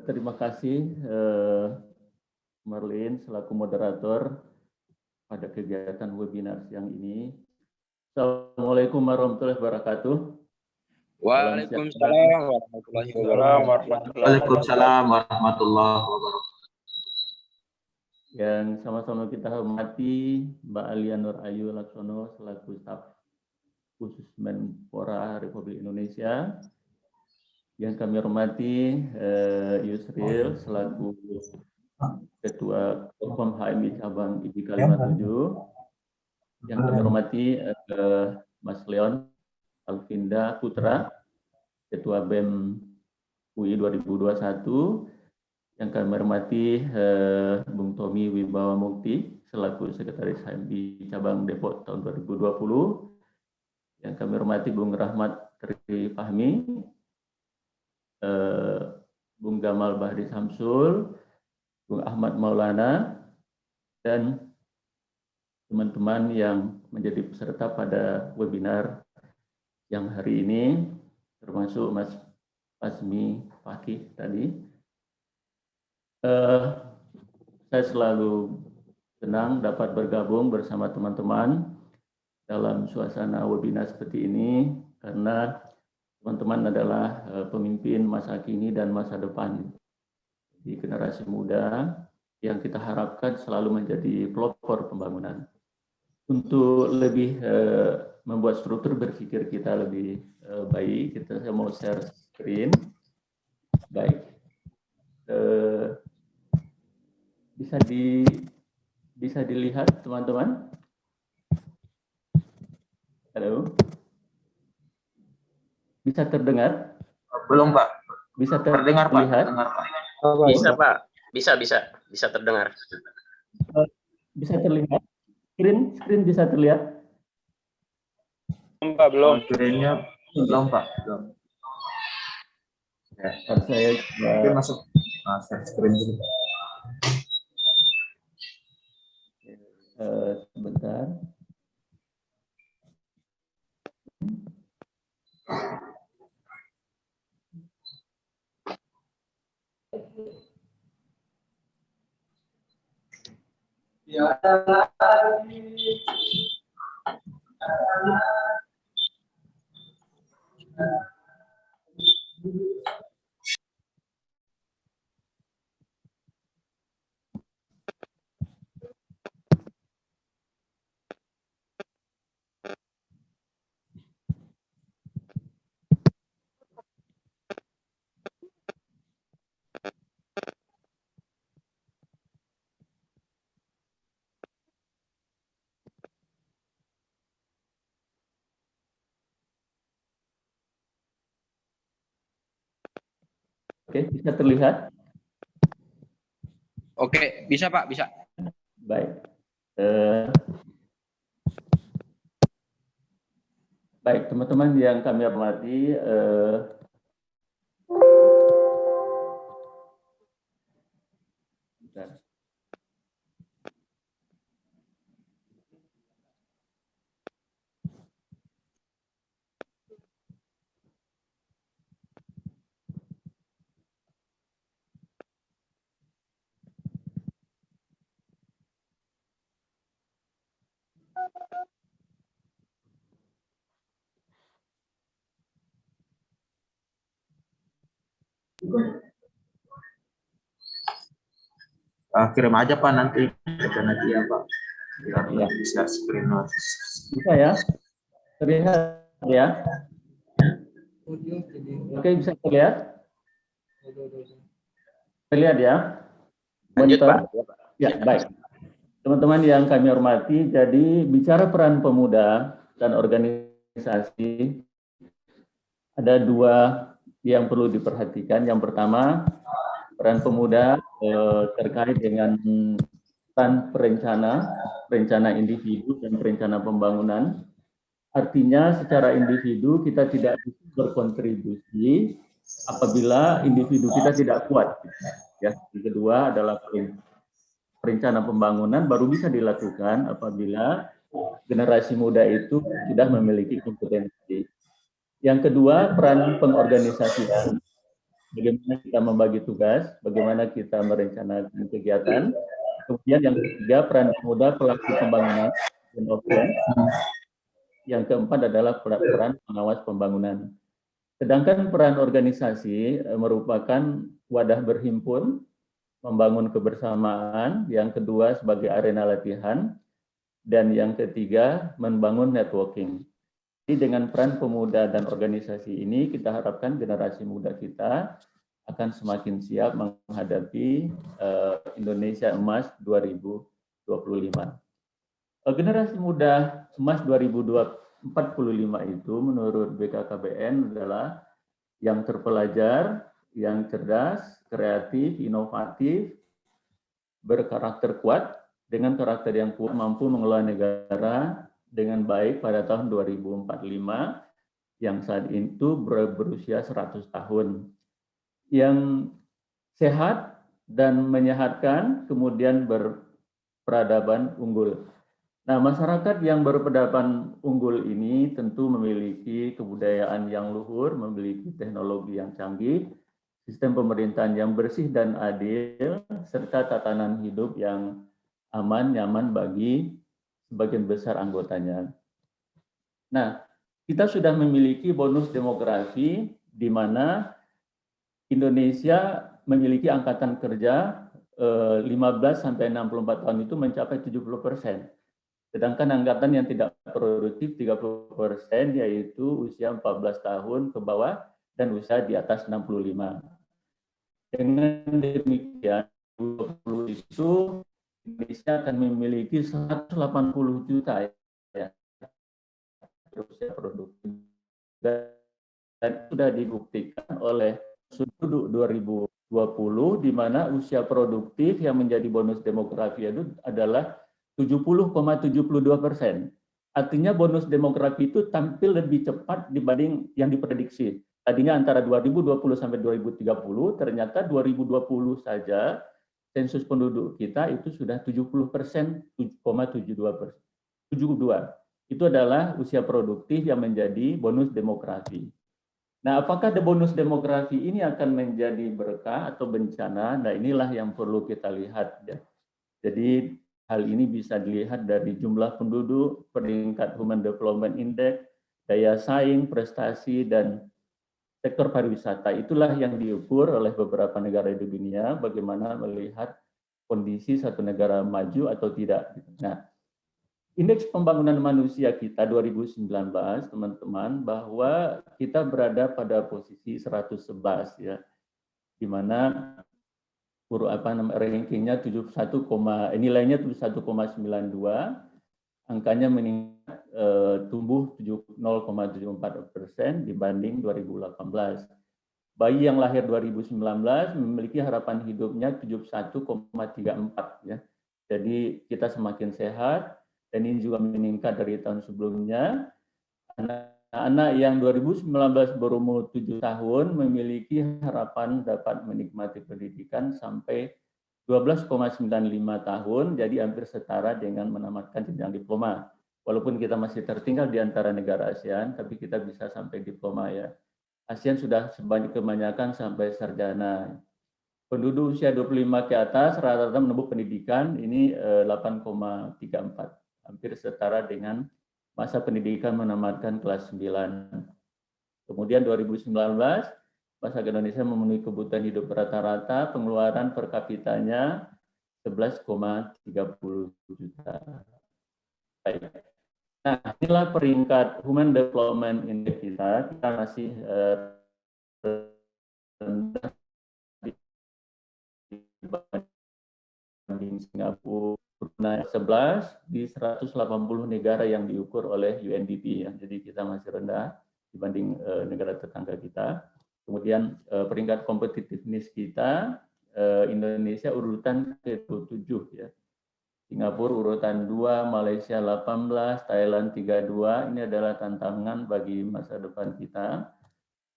Terima kasih Marlin selaku moderator pada kegiatan webinar siang ini. Assalamualaikum warahmatullahi wabarakatuh. Waalaikumsalam warahmatullahi wabarakatuh. Waalaikumsalam warahmatullahi wabarakatuh. Yang sama-sama kita hormati Mbak Alia Nur Ayu Laksono selaku staf khusus Menpora Republik Indonesia. Yang kami hormati Yusril selaku Ketua Korpom HMI Cabang IDI Kalimantan 7. Yang kami hormati Mas Leon Alvinda Putra, Ketua BEM UI 2021. Yang kami hormati Bung Tommy Wibawa Mukti selaku Sekretaris HMI Cabang Depok tahun 2020. Yang kami hormati Bung Rahmat Tri Fahmi, Bung Gamal Bahri Samsul, Bung Ahmad Maulana, dan teman-teman yang menjadi peserta pada webinar yang hari ini, termasuk Mas Pasmi Fakih tadi. Saya selalu senang dapat bergabung bersama teman-teman dalam suasana webinar seperti ini, karena teman-teman adalah pemimpin masa kini dan masa depan di generasi muda yang kita harapkan selalu menjadi pelopor pembangunan. Untuk lebih membuat struktur berpikir kita lebih baik, saya mau share screen. Baik, bisa dilihat teman-teman? Halo? Bisa terdengar? Belum, Pak. Bisa terdengar, Pak. Terdengar, Pak. Bisa, Pak. Bisa terdengar. Bisa terlihat? Screen bisa terlihat? Belum. Screen-nya belum, Pak. Belum. Ya, saya Oke, masuk. Share screen dulu. Sebentar. Ya. Oke, bisa terlihat? Oke, bisa Pak, bisa. Baik. Baik, teman-teman yang kami hormati, Kirim aja, Pak, nanti. Nanti ya, Pak. Biar ya bisa screen. Bisa ya? Terlihat ya? Oke, bisa terlihat? Terlihat ya? Lanjut, Monitor? Pak. Ya, baik. Teman-teman yang kami hormati, jadi bicara peran pemuda dan organisasi, ada dua yang perlu diperhatikan. Yang pertama, peran pemuda terkait dengan peran perencana individu dan perencana pembangunan. Artinya secara individu kita tidak bisa berkontribusi apabila individu kita tidak kuat. Ya, yang kedua adalah perencana pembangunan baru bisa dilakukan apabila generasi muda itu sudah memiliki kompetensi. Yang kedua, peran pengorganisasian. bagaimana kita membagi tugas, bagaimana kita merencanakan kegiatan. Kemudian yang ketiga, peran pemuda pelaku pembangunan dan offline. Yang keempat adalah peran pengawas pembangunan. Sedangkan peran organisasi merupakan wadah berhimpun, membangun kebersamaan, yang kedua sebagai arena latihan, dan yang ketiga membangun networking. Jadi dengan peran pemuda dan organisasi ini, kita harapkan generasi muda kita akan semakin siap menghadapi Indonesia Emas 2045. Generasi muda Emas 2045 itu menurut BKKBN adalah yang terpelajar, yang cerdas, kreatif, inovatif, berkarakter kuat, dengan karakter yang kuat mampu mengelola negara dengan baik pada tahun 2045 yang saat itu berusia 100 tahun. Yang sehat dan menyehatkan, kemudian berperadaban unggul. Nah, masyarakat yang berperadaban unggul ini tentu memiliki kebudayaan yang luhur, memiliki teknologi yang canggih, sistem pemerintahan yang bersih dan adil, serta tatanan hidup yang aman, nyaman bagi sebagian besar anggotanya. Nah, kita sudah memiliki bonus demografi di mana Indonesia memiliki angkatan kerja 15 sampai 64 tahun itu mencapai 70%. Sedangkan angkatan yang tidak produktif 30%, yaitu usia 14 tahun ke bawah dan usia di atas 65. Dengan demikian, 2020 itu Indonesia akan memiliki 180 juta ya, usia produktif. Dan sudah dibuktikan oleh sudut 2020 di mana usia produktif yang menjadi bonus demografi itu adalah 70,72%. Artinya bonus demografi itu tampil lebih cepat dibanding yang diprediksi. Tadinya antara 2020 sampai 2030, ternyata 2020 saja sensus penduduk kita itu sudah 70%, 7,72%. 72. Itu adalah usia produktif yang menjadi bonus demografi. Nah, apakah bonus demografi ini akan menjadi berkah atau bencana? Nah, inilah yang perlu kita lihat. Ya. Jadi, hal ini bisa dilihat dari jumlah penduduk, peringkat Human Development Index, daya saing, prestasi, dan sektor pariwisata. Itulah yang diukur oleh beberapa negara di dunia, bagaimana melihat kondisi satu negara maju atau tidak. Nah, indeks pembangunan manusia kita 2019, teman-teman, bahwa kita berada pada posisi 111, ya, di mana rankingnya 71, nilainya 71,92, angkanya meningkat tumbuh 0,74% dibanding 2018. Bayi yang lahir 2019 memiliki harapan hidupnya 71,34 ya. Jadi kita semakin sehat dan ini juga meningkat dari tahun sebelumnya. Anak-anak yang 2019 berumur 7 tahun memiliki harapan dapat menikmati pendidikan sampai 12,95 tahun, jadi hampir setara dengan menamatkan jenjang diploma. Walaupun kita masih tertinggal di antara negara ASEAN, tapi kita bisa sampai diploma ya. ASEAN sudah kebanyakan sampai sarjana. Penduduk usia 25 ke atas rata-rata menempuh pendidikan ini 8,34, hampir setara dengan masa pendidikan menamatkan kelas 9. Kemudian 2019, masyarakat Indonesia memenuhi kebutuhan hidup rata-rata, pengeluaran per kapitanya 11,30 juta. Nah, inilah peringkat Human Development Index kita. Kita masih rendah dibanding Singapura, naik 11 di 180 negara yang diukur oleh UNDP ya. Jadi kita masih rendah dibanding negara tetangga kita. Kemudian peringkat competitiveness kita, Indonesia urutan ke-7 ya. Singapura urutan 2, Malaysia 18, Thailand 32. Ini adalah tantangan bagi masa depan kita.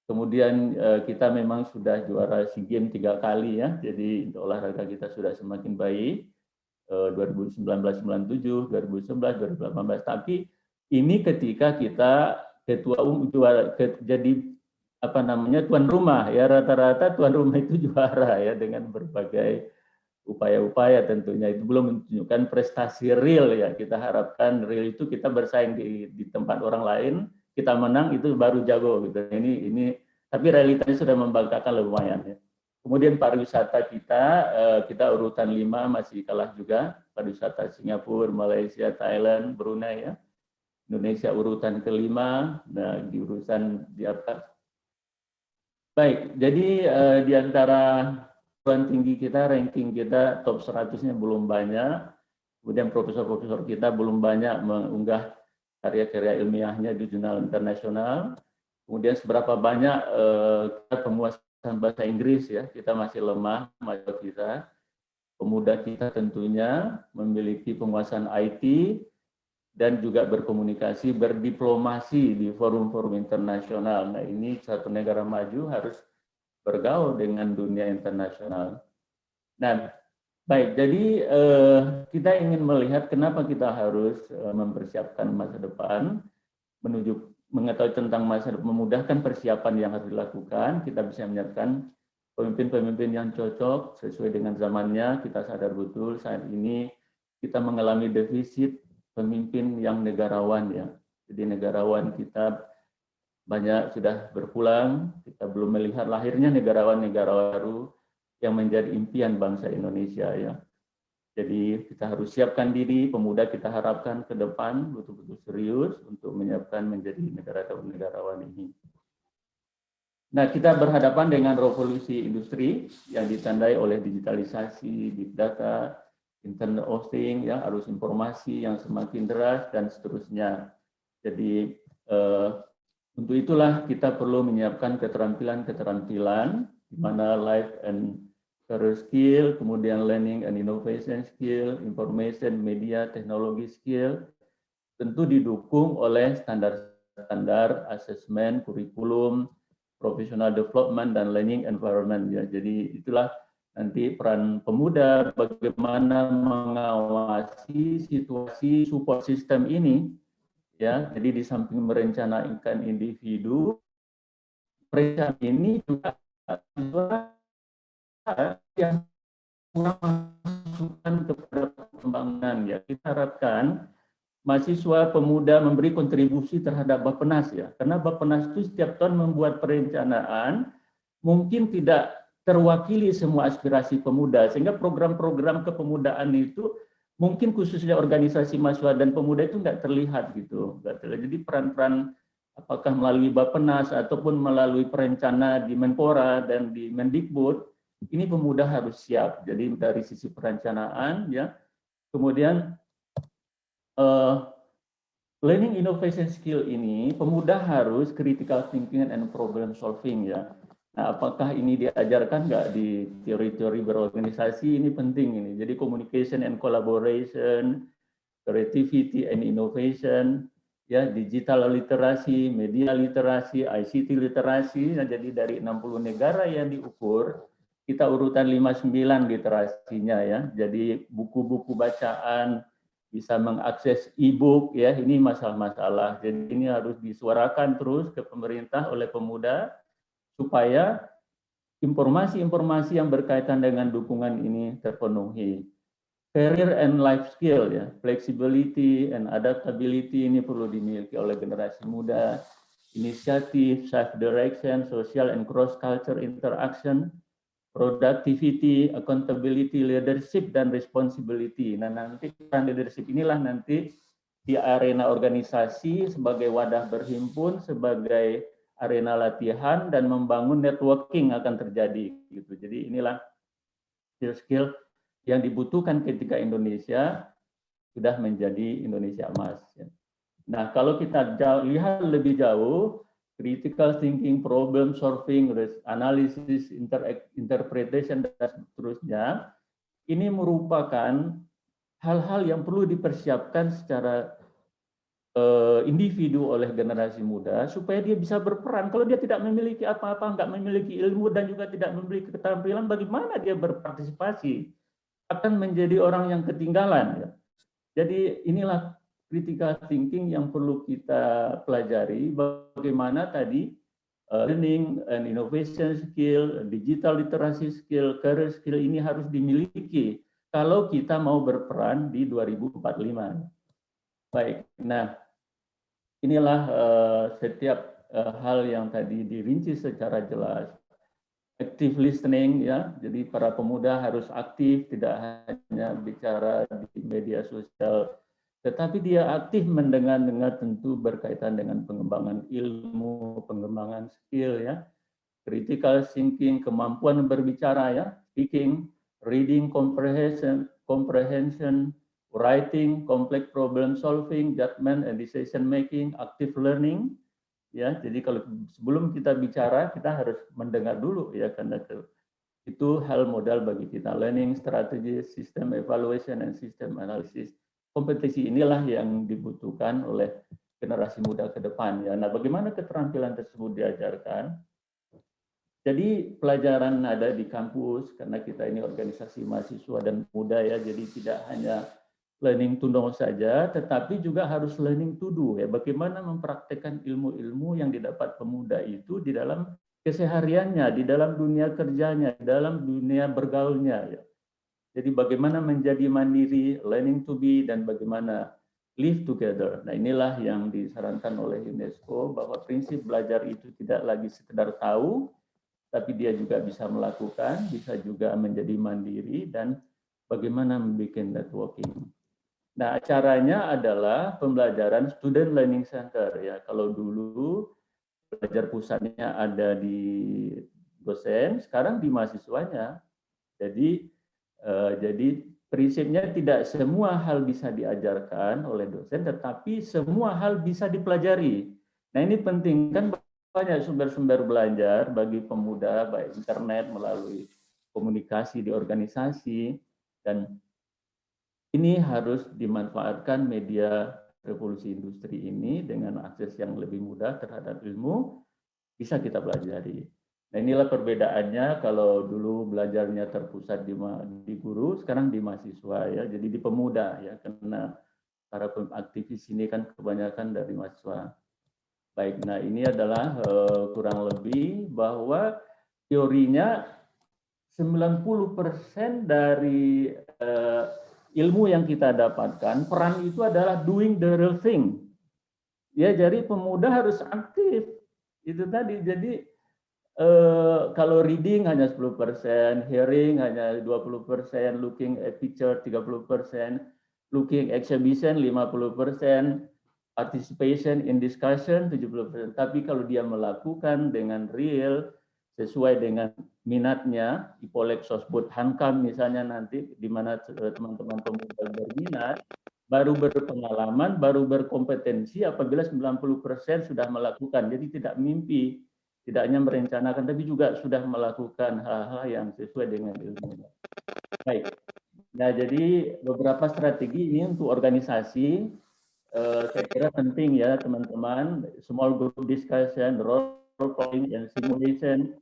Kemudian kita memang sudah juara SEA Games 3 kali ya. Jadi untuk olahraga kita sudah semakin baik. 2019 97, 2011, 2018. Tapi ini ketika kita ketua umum jadi apa namanya, tuan rumah ya, rata-rata tuan rumah itu juara ya dengan berbagai upaya-upaya, tentunya itu belum menunjukkan prestasi real ya. Kita harapkan real itu kita bersaing di tempat orang lain, kita menang itu baru jago gitu. Ini tapi realitanya sudah membanggakan lumayan ya. Kemudian pariwisata kita urutan 5 masih kalah juga. Pariwisata Singapura, Malaysia, Thailand, Brunei ya. Indonesia urutan kelima, nah di urusan di atas. Baik, jadi di antara perguruan tinggi kita, ranking kita top 100-nya belum banyak. Kemudian profesor-profesor kita belum banyak mengunggah karya-karya ilmiahnya di jurnal internasional. Kemudian seberapa banyak penguasaan bahasa Inggris ya, kita masih lemah, mahasiswa kita. Pemuda kita tentunya memiliki penguasaan IT, dan juga berkomunikasi, berdiplomasi di forum-forum internasional. Nah, ini satu negara maju harus bergaul dengan dunia internasional. Nah, baik, jadi kita ingin melihat kenapa kita harus mempersiapkan masa depan, menuju mengetahui tentang masa depan, memudahkan persiapan yang harus dilakukan, kita bisa menyiapkan pemimpin-pemimpin yang cocok sesuai dengan zamannya. Kita sadar betul saat ini kita mengalami defisit pemimpin yang negarawan ya. Jadi negarawan kita banyak sudah berpulang, kita belum melihat lahirnya negarawan-negarawan baru yang menjadi impian bangsa Indonesia ya. Jadi kita harus siapkan diri, pemuda kita harapkan ke depan betul-betul serius untuk menyiapkan menjadi negarawan ini. Nah, kita berhadapan dengan revolusi industri yang ditandai oleh digitalisasi, big data, Internet of Things, ya, arus informasi yang semakin deras, dan seterusnya. Jadi, untuk itulah kita perlu menyiapkan keterampilan-keterampilan, di mana life and career skill, kemudian learning and innovation skill, information, media, teknologi skill, tentu didukung oleh standar-standar asesmen, kurikulum, professional development, dan learning environment. Ya. Jadi itulah nanti peran pemuda bagaimana mengawasi situasi support system ini ya. Jadi di samping merencanakan individu, perencanaan ini juga yang masukan kepada pembangunan ya. Kita harapkan mahasiswa pemuda memberi kontribusi terhadap Bappenas ya. Karena Bappenas itu setiap tahun membuat perencanaan, mungkin tidak terwakili semua aspirasi pemuda, sehingga program-program kepemudaan itu mungkin khususnya organisasi mahasiswa dan pemuda itu nggak terlihat gitu. Jadi peran-peran apakah melalui Bappenas ataupun melalui perencana di Menpora dan di Mendikbud, ini pemuda harus siap. Jadi dari sisi perencanaan ya, kemudian learning innovation skill ini pemuda harus critical thinking and problem solving ya. Nah, apakah ini diajarkan nggak di teori-teori berorganisasi? Ini penting ini. Jadi communication and collaboration, creativity and innovation, ya, digital literasi, media literasi, ICT literasi. Nah, jadi dari 60 negara yang diukur, kita urutan 59 literasinya ya. Jadi buku-buku bacaan, bisa mengakses e-book ya, ini masalah-masalah. Jadi ini harus disuarakan terus ke pemerintah oleh pemuda supaya informasi-informasi yang berkaitan dengan dukungan ini terpenuhi. Career and life skill ya, flexibility and adaptability ini perlu dimiliki oleh generasi muda. Inisiatif, self direction, social and cross culture interaction, productivity, accountability, leadership, dan responsibility. Nah, nanti peran leadership inilah nanti di arena organisasi sebagai wadah berhimpun, sebagai arena latihan, dan membangun networking akan terjadi. Gitu. Jadi inilah skill-skill yang dibutuhkan ketika Indonesia sudah menjadi Indonesia emas. Nah, kalau kita lihat lebih jauh, critical thinking, problem solving, analysis, interpretation, dan seterusnya, ini merupakan hal-hal yang perlu dipersiapkan secara individu oleh generasi muda supaya dia bisa berperan. Kalau dia tidak memiliki apa-apa, nggak memiliki ilmu dan juga tidak memiliki keterampilan, bagaimana dia berpartisipasi? Akan menjadi orang yang ketinggalan. Ya. Jadi inilah critical thinking yang perlu kita pelajari, bagaimana tadi learning and innovation skill, digital literacy skill, career skill ini harus dimiliki kalau kita mau berperan di 2045. Baik, nah inilah setiap hal yang tadi dirinci secara jelas. Active listening ya, jadi para pemuda harus aktif, tidak hanya bicara di media sosial, tetapi dia aktif mendengar tentu berkaitan dengan pengembangan ilmu, pengembangan skill ya, critical thinking, kemampuan berbicara ya, speaking, reading comprehension, writing, complex problem solving, judgment and decision making, active learning. Ya, jadi kalau sebelum kita bicara kita harus mendengar dulu ya, karena itu hal modal bagi kita. Learning strategy, system evaluation and system analysis. Kompetisi inilah yang dibutuhkan oleh generasi muda ke depan ya. Nah, bagaimana keterampilan tersebut diajarkan? Jadi pelajaran ada di kampus karena kita ini organisasi mahasiswa dan muda ya, jadi tidak hanya learning to know saja, tetapi juga harus learning to do ya. Bagaimana mempraktekkan ilmu-ilmu yang didapat pemuda itu di dalam kesehariannya, di dalam dunia kerjanya, di dalam dunia bergaulnya ya. Jadi bagaimana menjadi mandiri, learning to be, dan bagaimana live together. Nah inilah yang disarankan oleh UNESCO bahwa prinsip belajar itu tidak lagi sekedar tahu, tapi dia juga bisa melakukan, bisa juga menjadi mandiri, dan bagaimana membuat networking. Nah, caranya adalah pembelajaran Student Learning Center ya. Kalau dulu belajar pusatnya ada di dosen, sekarang di mahasiswanya. Jadi prinsipnya tidak semua hal bisa diajarkan oleh dosen, tetapi semua hal bisa dipelajari. Nah, ini penting kan, banyak sumber-sumber belajar bagi pemuda, baik internet melalui komunikasi di organisasi, dan ini harus dimanfaatkan media revolusi industri ini dengan akses yang lebih mudah terhadap ilmu, bisa kita pelajari. Nah inilah perbedaannya, kalau dulu belajarnya terpusat di guru, sekarang di mahasiswa ya, jadi di pemuda ya, karena para aktivis ini kan kebanyakan dari mahasiswa. Baik, nah ini adalah kurang lebih bahwa teorinya 90% dari ilmu yang kita dapatkan, peran itu adalah doing the real thing. Ya, jadi pemuda harus aktif. Itu tadi, jadi kalau reading hanya 10%, hearing hanya 20%, looking at picture 30%, looking exhibition 50%, participation in discussion 70%. Tapi kalau dia melakukan dengan real, sesuai dengan minatnya, Ipolek Sosbud Hankam misalnya nanti, di mana teman-teman pemuda berminat, baru berpengalaman, baru berkompetensi apabila 90% sudah melakukan. Jadi tidak mimpi, tidak hanya merencanakan, tapi juga sudah melakukan hal-hal yang sesuai dengan ilmunya. Baik, nah jadi beberapa strategi ini untuk organisasi, saya kira penting ya teman-teman, small group discussion, role playing and simulation,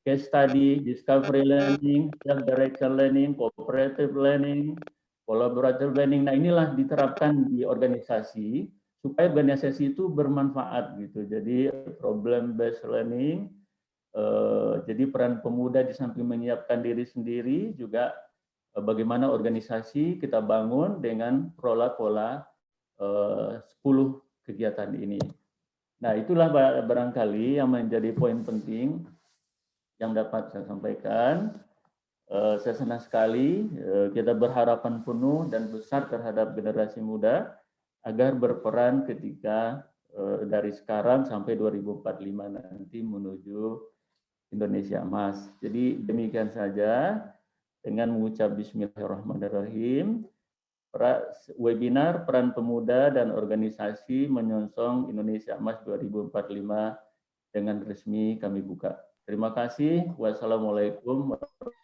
case study, discovery learning, self-directed learning, cooperative learning, collaborative learning. Nah inilah diterapkan di organisasi supaya organisasi itu bermanfaat gitu. Jadi problem based learning, jadi peran pemuda di samping menyiapkan diri sendiri juga bagaimana organisasi kita bangun dengan pola-pola 10 kegiatan ini. Nah itulah barangkali yang menjadi poin penting yang dapat saya sampaikan. Saya senang sekali kita berharapan penuh dan besar terhadap generasi muda agar berperan ketika dari sekarang sampai 2045 nanti menuju Indonesia Emas. Jadi demikian saja, dengan mengucap Bismillahirrahmanirrahim. Webinar peran pemuda dan organisasi menyongsong Indonesia Emas 2045 dengan resmi kami buka. Terima kasih. Wassalamualaikum warahmatullahi wabarakatuh.